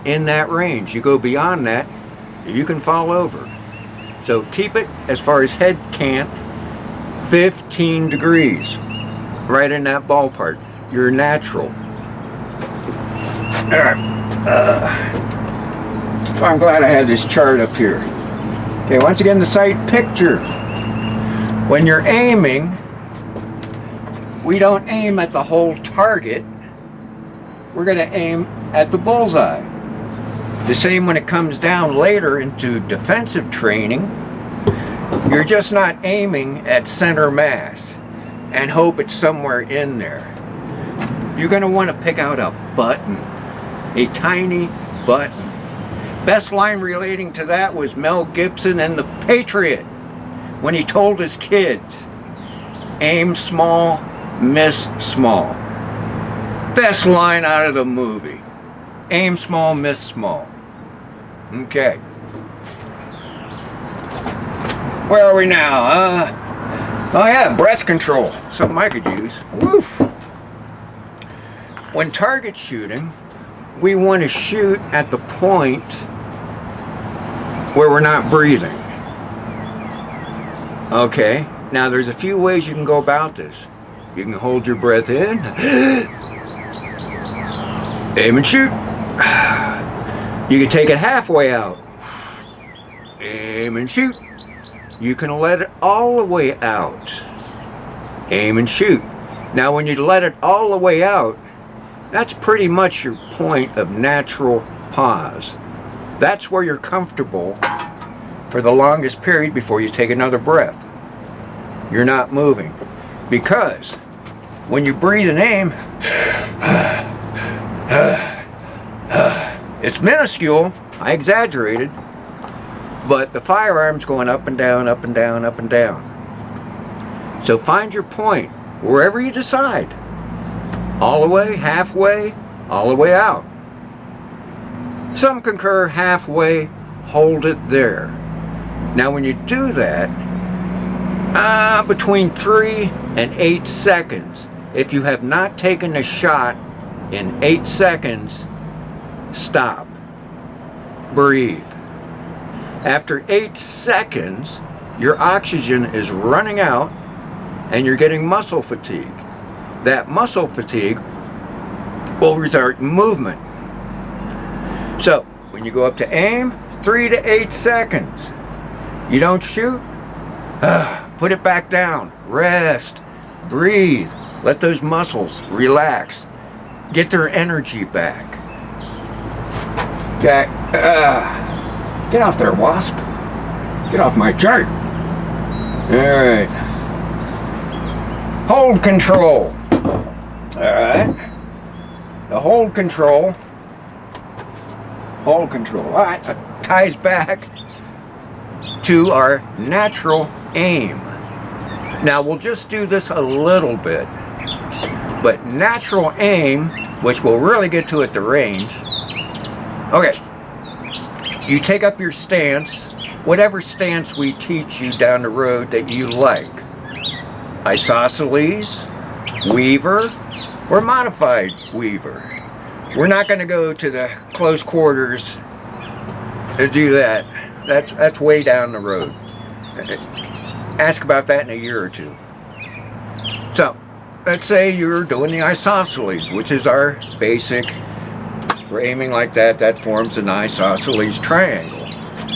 in that range. You go beyond that, you can fall over. So keep it, as far as head cant, 15 degrees, right in that ballpark. You're natural. All right. So I'm glad I had this chart up here. Okay, once again, the sight picture. When you're aiming, we don't aim at the whole target. We're going to aim at the bullseye. The same when it comes down later into defensive training. You're just not aiming at center mass and hope it's somewhere in there. You're going to want to pick out a button, a tiny button. Best line relating to that was Mel Gibson in The Patriot, when he told his kids, aim small, miss small. Best line out of the movie. Aim small, miss small. Okay. Where are we now? Oh yeah, breath control. Something I could use. Woof. When target shooting, we want to shoot at the point where we're not breathing. Okay, now there's a few ways you can go about this. You can hold your breath in, aim and shoot. You can take it halfway out, aim and shoot. You can let it all the way out, aim and shoot. Now when you let it all the way out, that's pretty much your point of natural pause. That's where you're comfortable for the longest period before you take another breath. You're not moving. Because when you breathe and aim, it's minuscule, I exaggerated, but the firearm's going up and down, up and down, up and down. So find your point, wherever you decide. All the way, halfway, all the way out. Some concur halfway, hold it there. Now when you do that, between 3 and 8 seconds, if you have not taken a shot in 8 seconds, stop. Breathe. After 8 seconds, your oxygen is running out and you're getting muscle fatigue. That muscle fatigue will result in movement. So, when you go up to aim, 3 to 8 seconds. You don't shoot, put it back down, rest, breathe, let those muscles relax, get their energy back. Okay, get off there, wasp. Get off my chart. Alright. Hold control. Alright. The hold control. Alright, that ties back to our natural aim. Now we'll just do this a little bit, but natural aim, which we'll really get to at the range. Okay, you take up your stance, whatever stance we teach you down the road that you like. Isosceles, Weaver, or modified Weaver. We're not going to go to the close quarters to do that. That's way down the road. Ask about that in a year or two. So, let's say you're doing the isosceles, which is our basic. We're aiming like that. That forms an isosceles triangle.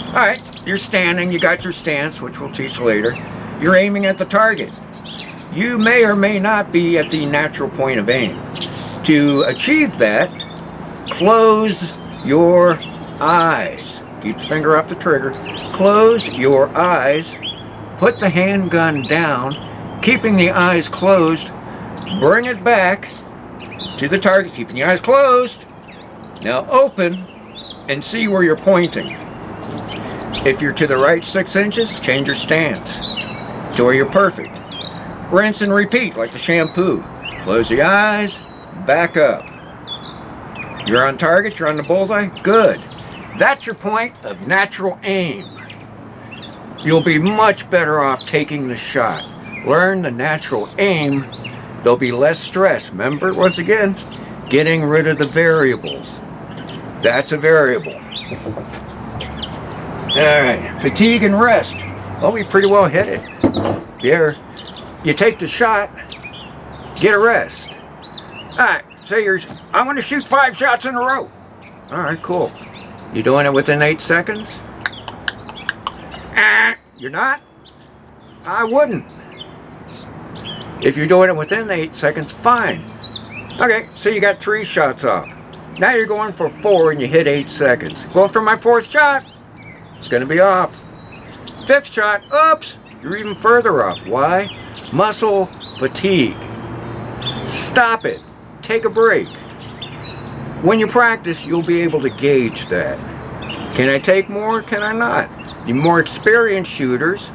All right, you're standing. You got your stance, which we'll teach later. You're aiming at the target. You may or may not be at the natural point of aim. To achieve that, close your eyes. Keep the finger off the trigger. Close your eyes. Put the handgun down, keeping the eyes closed. Bring it back to the target, keeping the eyes closed. Now open and see where you're pointing. If you're to the right 6 inches, change your stance to where you're perfect. Rinse and repeat like the shampoo. Close the eyes, back up. You're on target, you're on the bullseye, good. That's your point of natural aim. You'll be much better off taking the shot. Learn the natural aim. There'll be less stress. Remember, once again, getting rid of the variables. That's a variable. Alright, fatigue and rest. Well, we pretty well hit it. Here, you take the shot, get a rest. Alright, say I want to shoot 5 shots in a row. Alright, cool. You doing it within 8 seconds? You're not? I wouldn't. If you're doing it within 8 seconds, fine. Okay, so you got 3 shots off. Now you're going for 4 and you hit 8 seconds. Going for my 4th shot, it's going to be off. 5th shot, oops, you're even further off. Why? Muscle fatigue. Stop it. Take a break. When you practice, you'll be able to gauge that. Can I take more? Can I not? The more experienced shooters,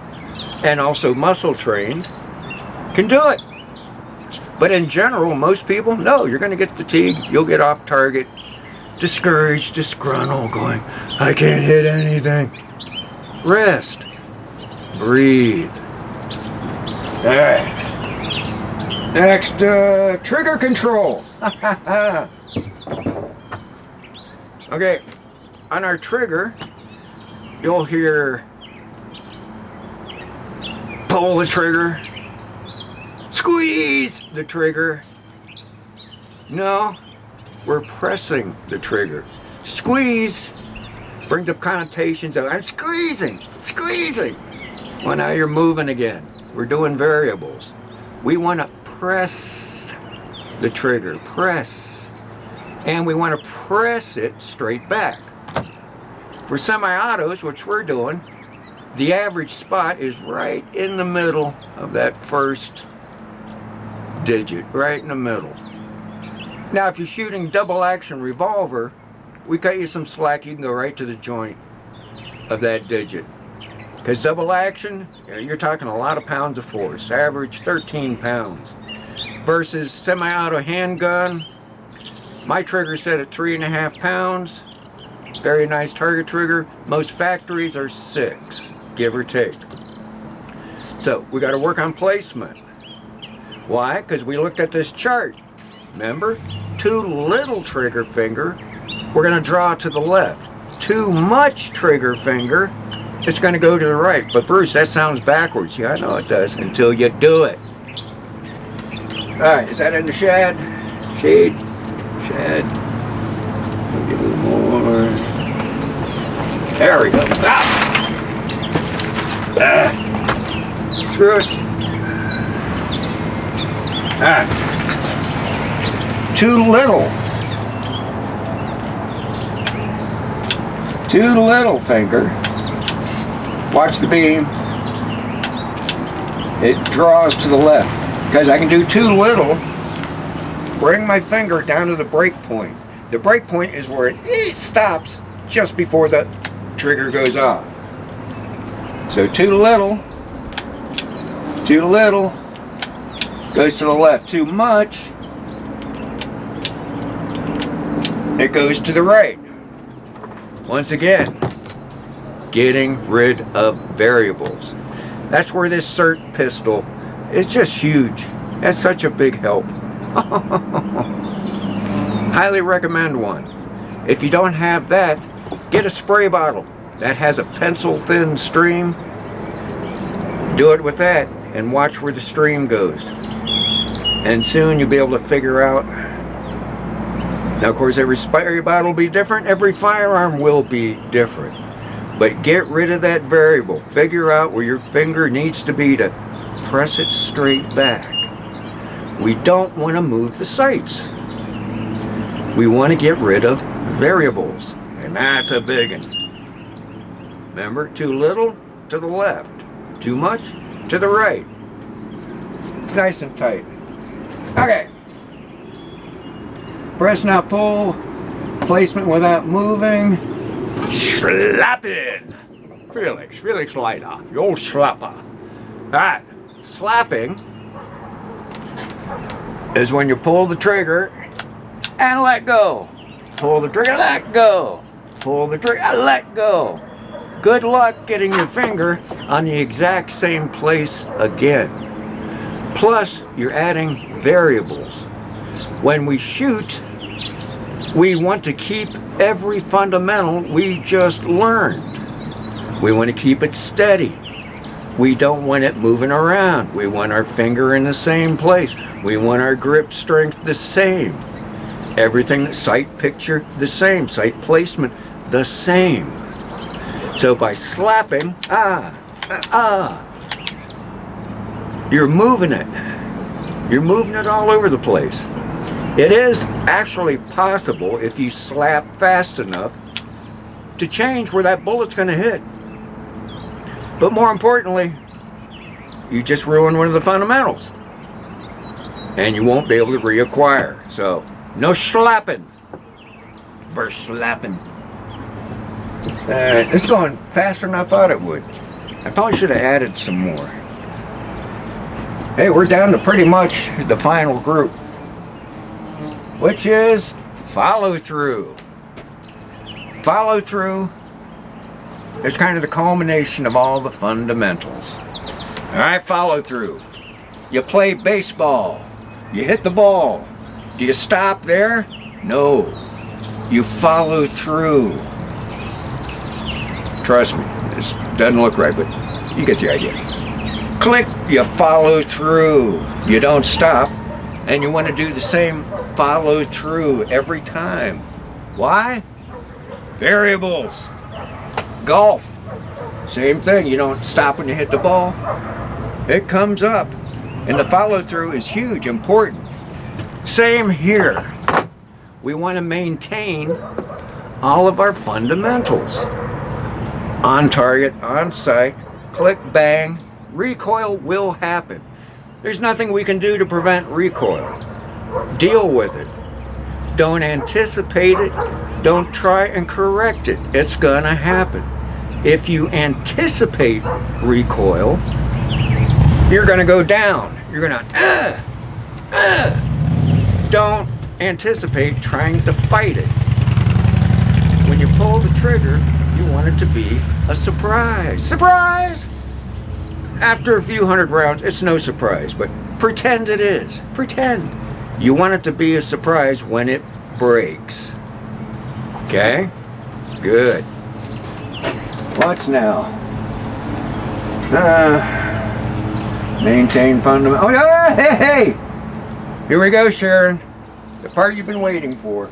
and also muscle trained, can do it. But in general, most people, no, you're going to get fatigued, you'll get off target, discouraged, disgruntled, going, I can't hit anything. Rest. Breathe. All right. Next, trigger control. Okay, on our trigger, you'll hear pull the trigger, squeeze the trigger. No, we're pressing the trigger. Squeeze brings up connotations of I'm squeezing. Well, now you're moving again. We're doing variables. We want to press the trigger, press. And we want to press it straight back. For semi-autos, which we're doing, the average spot is right in the middle of that first digit, right in the middle. Now, if you're shooting double action revolver, we cut you some slack, you can go right to the joint of that digit. Because double action, you're talking a lot of pounds of force, average 13 pounds. Versus semi-auto handgun, my trigger set at 3.5 pounds. Very nice target trigger. Most factories are 6, give or take. So we got to work on placement. Why? Because we looked at this chart. Remember? Too little trigger finger, we're going to draw to the left. Too much trigger finger, it's going to go to the right. But Bruce, that sounds backwards. Yeah, I know it does, until you do it. Alright, is that in the shad? Shade? Shad. Get a little more. There we go. Screw it. Too little. Too little finger. Watch the beam. It draws to the left. Because I can do too little. Bring my finger down to the break point. The break point is where it stops just before the trigger goes off. So too little goes to the left. Too much, it goes to the right. Once again, getting rid of variables. That's where this CERT pistol is just huge. That's such a big help. Highly recommend one. If you don't have that, get a spray bottle that has a pencil thin stream. Do it with that and watch where the stream goes. And soon you'll be able to figure out. Now, of course, every spray bottle will be different. Every firearm will be different. But get rid of that variable. Figure out where your finger needs to be to press it straight back. We don't want to move the sights. We want to get rid of variables. And that's a big one. Remember, too little to the left. Too much to the right. Nice and tight. Okay. Press not pull. Placement without moving. Slapping. Felix Leiter. The old slapper. Alright. Slapping is when you pull the trigger and let go. Pull the trigger, let go. Pull the trigger, let go. Good luck getting your finger on the exact same place again. Plus, you're adding variables. When we shoot, we want to keep every fundamental we just learned. We want to keep it steady. We don't want it moving around. We want our finger in the same place. We want our grip strength the same. Everything, sight picture the same, sight placement the same. So by slapping, you're moving it. You're moving it all over the place. It is actually possible, if you slap fast enough, to change where that bullet's going to hit. But more importantly, you just ruin one of the fundamentals. And you won't be able to reacquire. So, no slapping. We're slapping. It's going faster than I thought it would. I probably should have added some more. Hey, we're down to pretty much the final group, which is follow through. Follow through is kind of the culmination of all the fundamentals. All right, follow through. You play baseball. You hit the ball. Do you stop there? No. You follow through. Trust me, this doesn't look right, but you get the idea. Click, you follow through. You don't stop, and you want to do the same follow through every time. Why? Variables. Golf. Same thing, you don't stop when you hit the ball. It comes up, and the follow through is huge, important. Same here. We want to maintain all of our fundamentals. On target, on sight, click, bang, recoil will happen. There's nothing we can do to prevent recoil. Deal with it. Don't anticipate it. Don't try and correct it. It's gonna happen. If you anticipate recoil, you're gonna go down. You're gonna, Don't anticipate trying to fight it. When you pull the trigger, you want it to be a surprise. Surprise! After a few hundred rounds, it's no surprise, but pretend it is. Pretend. You want it to be a surprise when it breaks. Okay? Good. What's now? Maintain fundamental. Oh, yeah! Hey! Here we go, Sharon. The part you've been waiting for.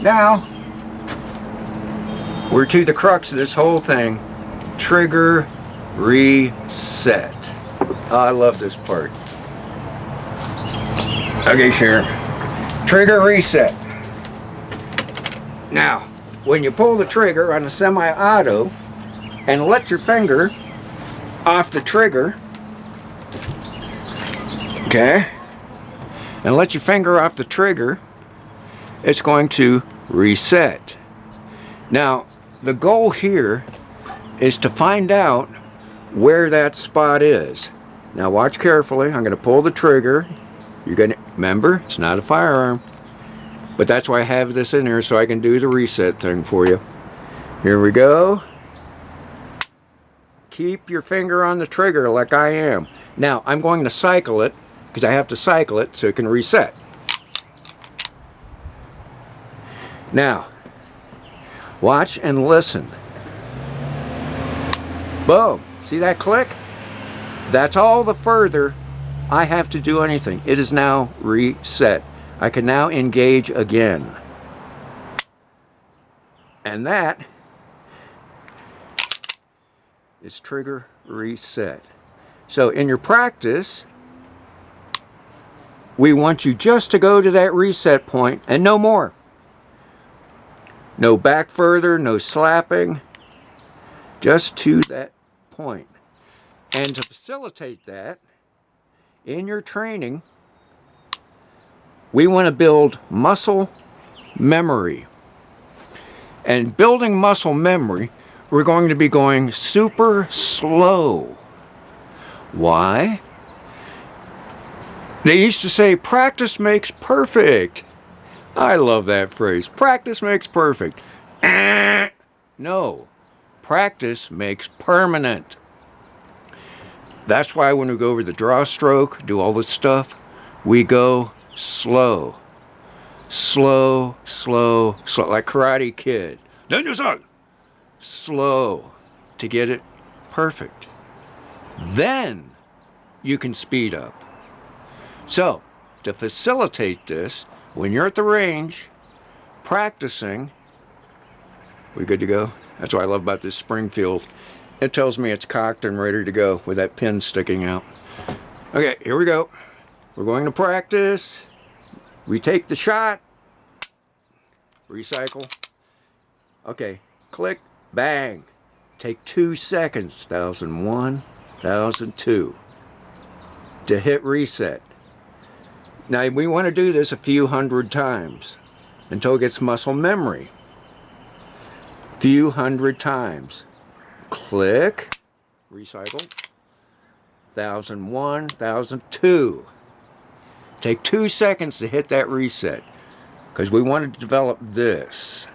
Now, we're to the crux of this whole thing. Trigger reset. Oh, I love this part. Okay, Sharon. Trigger reset. Now, when you pull the trigger on a semi-auto and let your finger off the trigger, okay, and let your finger off the trigger, it's going to reset. Now, the goal here is to find out where that spot is. Now watch carefully. I'm going to pull the trigger. You're going to remember, it's not a firearm, but that's why I have this in here, so I can do the reset thing for you. Here we go. Keep your finger on the trigger like I am. Now I'm going to cycle it, because I have to cycle it so it can reset. Now watch and listen. Boom. See that click? That's all the further I have to do anything. It is now reset. I can now engage again. And that is trigger reset. So in your practice, we want you just to go to that reset point and no more. No back further, no slapping, just to that point. And to facilitate that, in your training, we want to build muscle memory. And building muscle memory, we're going to be going super slow. Why? They used to say, practice makes perfect. I love that phrase. Practice makes perfect. No. Practice makes permanent. That's why when we go over the draw stroke, do all this stuff, we go slow. Slow, slow, slow, like Karate Kid. Slow to get it perfect. Then you can speed up. So, to facilitate this, when you're at the range, practicing, we good to go? That's what I love about this Springfield. It tells me it's cocked and ready to go with that pin sticking out. Okay, here we go. We're going to practice. We take the shot. Recycle. Okay, click, bang. Take 2 seconds, 1001, 1002, to hit reset. Now we want to do this a few hundred times until it gets muscle memory. Few hundred times. Click, recycle, 1001, 1002. Take 2 seconds to hit that reset because we want to develop this,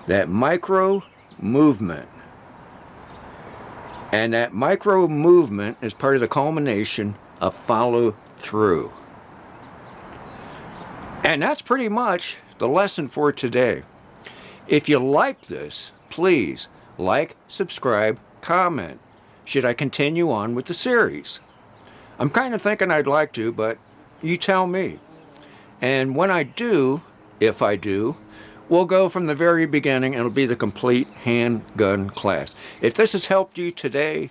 that micro movement. And that micro movement is part of the culmination of follow through. And that's pretty much the lesson for today. If you like this, please like, subscribe, comment. Should I continue on with the series? I'm kind of thinking I'd like to, but you tell me. And when I do, if I do, we'll go from the very beginning and it'll be the complete handgun class. If this has helped you today,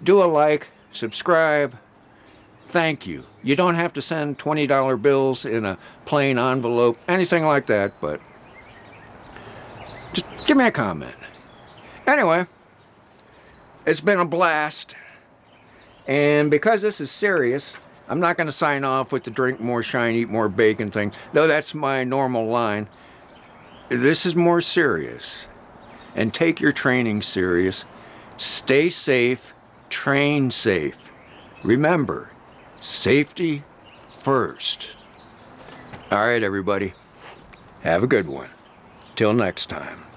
do a like, subscribe. Thank you. You don't have to send $20 bills in a plain envelope, anything like that, but just give me a comment. Anyway, it's been a blast. And because this is serious, I'm not going to sign off with the drink more shine, eat more bacon thing, though that's my normal line. This is more serious. And take your training serious. Stay safe, train safe. Remember, safety first. All right, everybody. Have a good one. Till next time.